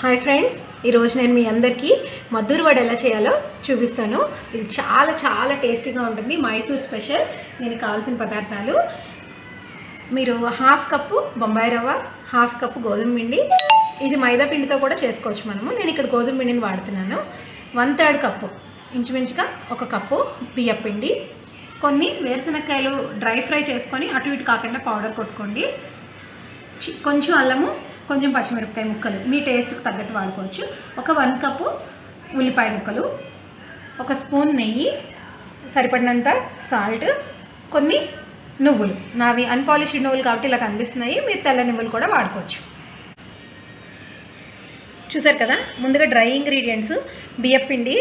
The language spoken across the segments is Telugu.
హాయ్ ఫ్రెండ్స్, ఈరోజు నేను మీ అందరికీ మద్దూరు వడ ఎలా చేయాలో చూపిస్తాను. ఇది చాలా చాలా టేస్టీగా ఉంటుంది, మైసూర్ స్పెషల్. దీనికి కావాల్సిన పదార్థాలు మీరు 1/2 కప్పు బొంబాయి రవ్వ, 1/2 కప్పు గోధుమ పిండి. ఇది మైదా పిండితో కూడా చేసుకోవచ్చు మనము. నేను ఇక్కడ గోధుమ పిండిని వాడుతున్నాను. 1/3 కప్పు, ఇంచుమించుగా 1 కప్పు బియ్యం పిండి. కొన్ని వేరుశనక్కాయలు డ్రై ఫ్రై చేసుకొని అటు ఇటు కాకుండా పౌడర్ కొట్టుకోండి. కొంచెం అల్లము, కొంచెం పచ్చిమిరపకాయ ముక్కలు మీ టేస్ట్కి తగ్గట్టు వాడుకోవచ్చు. ఒక 1 కప్పు ఉల్లిపాయ ముక్కలు, 1 స్పూన్ నెయ్యి, సరిపడినంత సాల్ట్, కొన్ని నువ్వులు. నావి అన్పాలిష్డ్ నువ్వులు కాబట్టి ఇలా కనిపిస్తున్నాయి, మీరు తెల్ల నువ్వులు కూడా వాడుకోవచ్చు. చూసారు కదా, ముందుగా డ్రై ఇంగ్రీడియంట్స్ బియ్యపిండి,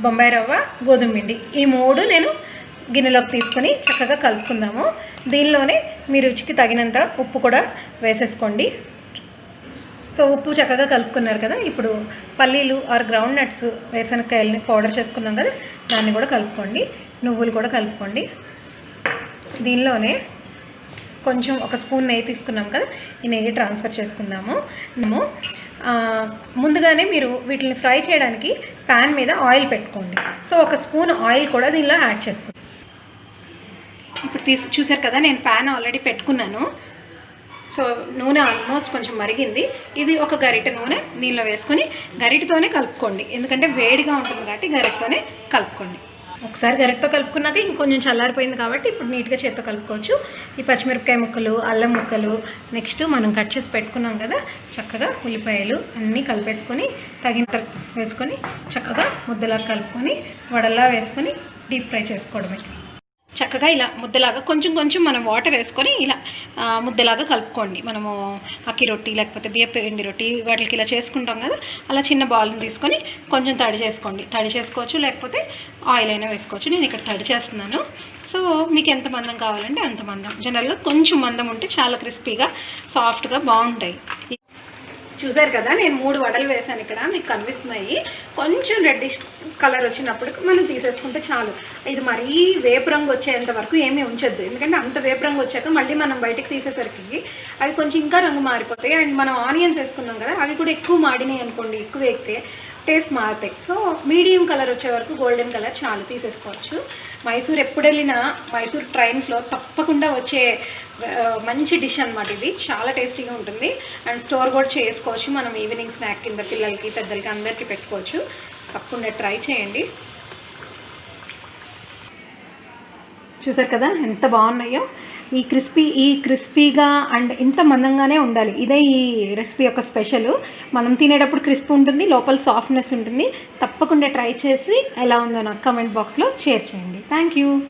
బొంబాయి రవ్వ, గోధుమ పిండి, ఈ 3 నేను గిన్నెలోకి తీసుకొని చక్కగా కలుపుకుందాము. దీనిలోనే మీ రుచికి తగినంత ఉప్పు కూడా వేసేసుకోండి. సో ఉప్పు చక్కగా కలుపుకున్నారు కదా, ఇప్పుడు పల్లీలు ఆర్ గ్రౌండ్ నట్స్, వేరుశనక్కాయలని పౌడర్ చేసుకున్నాం కదా, దాన్ని కూడా కలుపుకోండి. నువ్వులు కూడా కలుపుకోండి. దీనిలోనే కొంచెం 1 స్పూన్ నెయ్యి తీసుకున్నాం కదా, ఈ నెయ్యి ట్రాన్స్ఫర్ చేసుకుందాము. ముందుగానే మీరు వీటిని ఫ్రై చేయడానికి ప్యాన్ మీద ఆయిల్ పెట్టుకోండి. సో 1 స్పూన్ ఆయిల్ కూడా దీనిలో యాడ్ చేసుకోండి. ఇప్పుడు చూసారు కదా, నేను ప్యాన్ ఆల్రెడీ పెట్టుకున్నాను. సో నూనె ఆల్మోస్ట్ కొంచెం మరిగింది. ఇది 1 గరిటె నూనె దీనిలో వేసుకొని గరిటెతోనే కలుపుకోండి, ఎందుకంటే వేడిగా ఉంటుంది కాబట్టి గరిటెతోనే కలుపుకోండి. ఒకసారి గరిటెతో కలుపుకున్నాక ఇంకొంచెం చల్లారిపోయింది కాబట్టి ఇప్పుడు నీట్గా చేత్తో కలుపుకోవచ్చు. ఈ పచ్చిమిరపకాయ ముక్కలు, అల్లం ముక్కలు, నెక్స్ట్ మనం కట్ చేసి పెట్టుకున్నాం కదా, చక్కగా ఉల్లిపాయలు అన్నీ కలిపేసుకొని తగినంత వేసుకొని చక్కగా ముద్దలా కలుపుకొని వడలా వేసుకొని డీప్ ఫ్రై చేసుకోవడమే. చక్కగా ఇలా ముద్దలాగా కొంచెం కొంచెం మనం వాటర్ వేసుకొని ఇలా ముద్దలాగా కలుపుకోండి. మనము అక్కి రొట్టి లేకపోతే బియ్యపిండి రొట్టి వాటికి ఇలా చేసుకుంటాం కదా, అలా చిన్న బాల్ని తీసుకొని కొంచెం తడి చేసుకోండి. తడి చేసుకోవచ్చు, లేకపోతే ఆయిల్ అయినా వేసుకోవచ్చు. నేను ఇక్కడ తడి చేస్తున్నాను. సో మీకు ఎంత మందం కావాలంటే అంత మందం. జనరల్గా కొంచెం మందం ఉంటే చాలా క్రిస్పీగా సాఫ్ట్గా బాగుంటాయి. చూసారు కదా, నేను 3 వడలు వేసాను. ఇక్కడ మీకు కనిపిస్తున్నాయి. కొంచెం రెడ్డిష్ కలర్ వచ్చినప్పుడు మనం తీసేసుకుంటే చాలు. ఇది మరీ వేపు రంగు వచ్చేంత వరకు ఏమీ ఉంచొద్దు, ఎందుకంటే అంత వేపు రంగు వచ్చాక మళ్ళీ మనం బయటకు తీసేసరికి అవి కొంచెం ఇంకా రంగు మారిపోతాయి. అండ్ మనం ఆనియన్స్ వేసుకున్నాం కదా, అవి కూడా ఎక్కువ మాడినాయి అనుకోండి, ఎక్కువ వేగితే టేస్ట్ మారుతాయి. సో మీడియం కలర్ వచ్చే వరకు, గోల్డెన్ కలర్ చాలు, తీసేసుకోవచ్చు. మైసూర్ ఎప్పుడు వెళ్ళినా మైసూర్ ట్రైన్స్లో తప్పకుండా వచ్చే మంచి డిష్ అనమాట. ఇది చాలా టేస్టీగా ఉంటుంది. అండ్ స్టోర్ కూడా చేసుకోవచ్చు. మనం ఈవినింగ్ స్నాక్ కింద పిల్లలకి, పెద్దలకి అందరికీ పెట్టుకోవచ్చు. తప్పకుండా ట్రై చేయండి. చూసారు కదా ఎంత బాగున్నాయో. ఈ క్రిస్పీగా అండ్ ఇంత మందంగానే ఉండాలి. ఇదే ఈ రెసిపీ యొక్క స్పెషల్. మనం తినేటప్పుడు క్రిస్పీ ఉంటుంది, లోపల సాఫ్ట్నెస్ ఉంటుంది. తప్పకుండా ట్రై చేసి ఎలా ఉందో నాకు కమెంట్ బాక్స్లో షేర్ చేయండి. Thank you.